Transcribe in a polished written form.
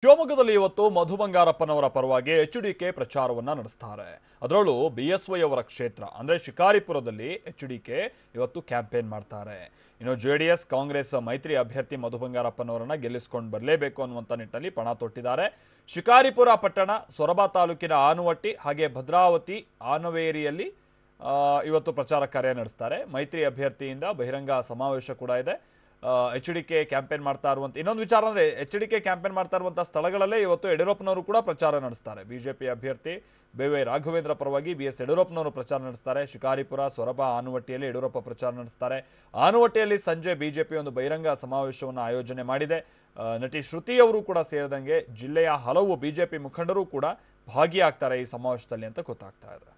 ಶಿವಮೊಗ್ಗದಲ್ಲಿ ಇವತ್ತು ಮಧು ಬಂಗಾರಪ್ಪನವರ ಪರವಾಗಿ ಎಚ್ಡಿಕೆ ಪ್ರಚಾರವನ್ನ ನಡೆಸ್ತಾರೆ. ಅದರಲ್ಲೂ ಬಿಎಸ್ವೈ ಅವರ ಕ್ಷೇತ್ರ ಅಂದ್ರೆ ಶಿಕಾರಿಪುರದಲ್ಲಿ ಎಚ್ಡಿಕೆ ಇವತ್ತು ಕ್ಯಾಂಪೇನ್ ಮಾಡ್ತಾರೆ. ಇನ್ನು ಜೆಡಿಎಸ್ ಕಾಂಗ್ರೆಸ್ ಮೈತ್ರಿ ಅಭ್ಯರ್ಥಿ ಮಧು ಬಂಗಾರಪ್ಪನವರನ್ನ ಗೆಲ್ಲಿಸಿಕೊಂಡು ಬರಲೇಬೇಕು ಅನ್ನುವಂತ ನಿಟ್ಟಿನಲ್ಲಿ ಪಣ ತೊಟ್ಟಿದ್ದಾರೆ. ಶಿಕಾರಿಪುರ ಪಟ್ಟಣ, ಸೊರಬ ತಾಲೂಕಿನ ಆನುವಟ್ಟಿ ಹಾಗೆ ಭದ್ರಾವತಿ ಆನವೇರಿಯಲ್ಲಿ ಇವತ್ತು ಪ್ರಚಾರ ಕಾರ್ಯ ನಡೆಸ್ತಾರೆ. ಮೈತ್ರಿ ಅಭ್ಯರ್ಥಿಯಿಂದ ಬಹಿರಂಗ ಸಮಾವೇಶ ಕೂಡ ಇದೆ. ಎಚ್ಡಿಕೆ ಕ್ಯಾಂಪೇನ್ ಮಾಡ್ತಾ ಇರುವಂತ ಇನ್ನೊಂದು ವಿಚಾರ ಅಂದ್ರೆ ಎಚ್ಡಿಕೆ ಕ್ಯಾಂಪೇನ್ ಮಾಡ್ತಾ ಇರುವಂತಹ ಸ್ಥಳಗಳಲ್ಲೇ ಇವತ್ತು ಯಡಿಯೂರಪ್ಪನವರು ಕೂಡ ಪ್ರಚಾರ ನಡೆಸ್ತಾರೆ. ಬಿಜೆಪಿ ಅಭ್ಯರ್ಥಿ ಬಿ.ವೈ. ರಾಘವೇಂದ್ರ ಪರವಾಗಿ ಬಿ.ಎಸ್. ಯಡಿಯೂರಪ್ಪನವರು ಪ್ರಚಾರ ನಡೆಸ್ತಾರೆ. ಶಿಕಾರಿಪುರ, ಸೊರಬ, ಆನುವಟ್ಟಿಯಲ್ಲಿ ಯಡಿಯೂರಪ್ಪ ಪ್ರಚಾರ ನಡೆಸ್ತಾರೆ. ಆನುವಟ್ಟಿಯಲ್ಲಿ ಸಂಜೆ ಬಿಜೆಪಿ ಒಂದು ಬಹಿರಂಗ ಸಮಾವೇಶವನ್ನು ಆಯೋಜನೆ ಮಾಡಿದೆ. ನಟಿ ಶ್ರುತಿ ಅವರು ಕೂಡ ಸೇರಿದಂಗೆ ಜಿಲ್ಲೆಯ ಹಲವು ಬಿಜೆಪಿ ಮುಖಂಡರು ಕೂಡ ಭಾಗಿಯಾಗ್ತಾರೆ ಈ ಸಮಾವೇಶದಲ್ಲಿ ಅಂತ ಗೊತ್ತಾಗ್ತಾ ಇದೆ.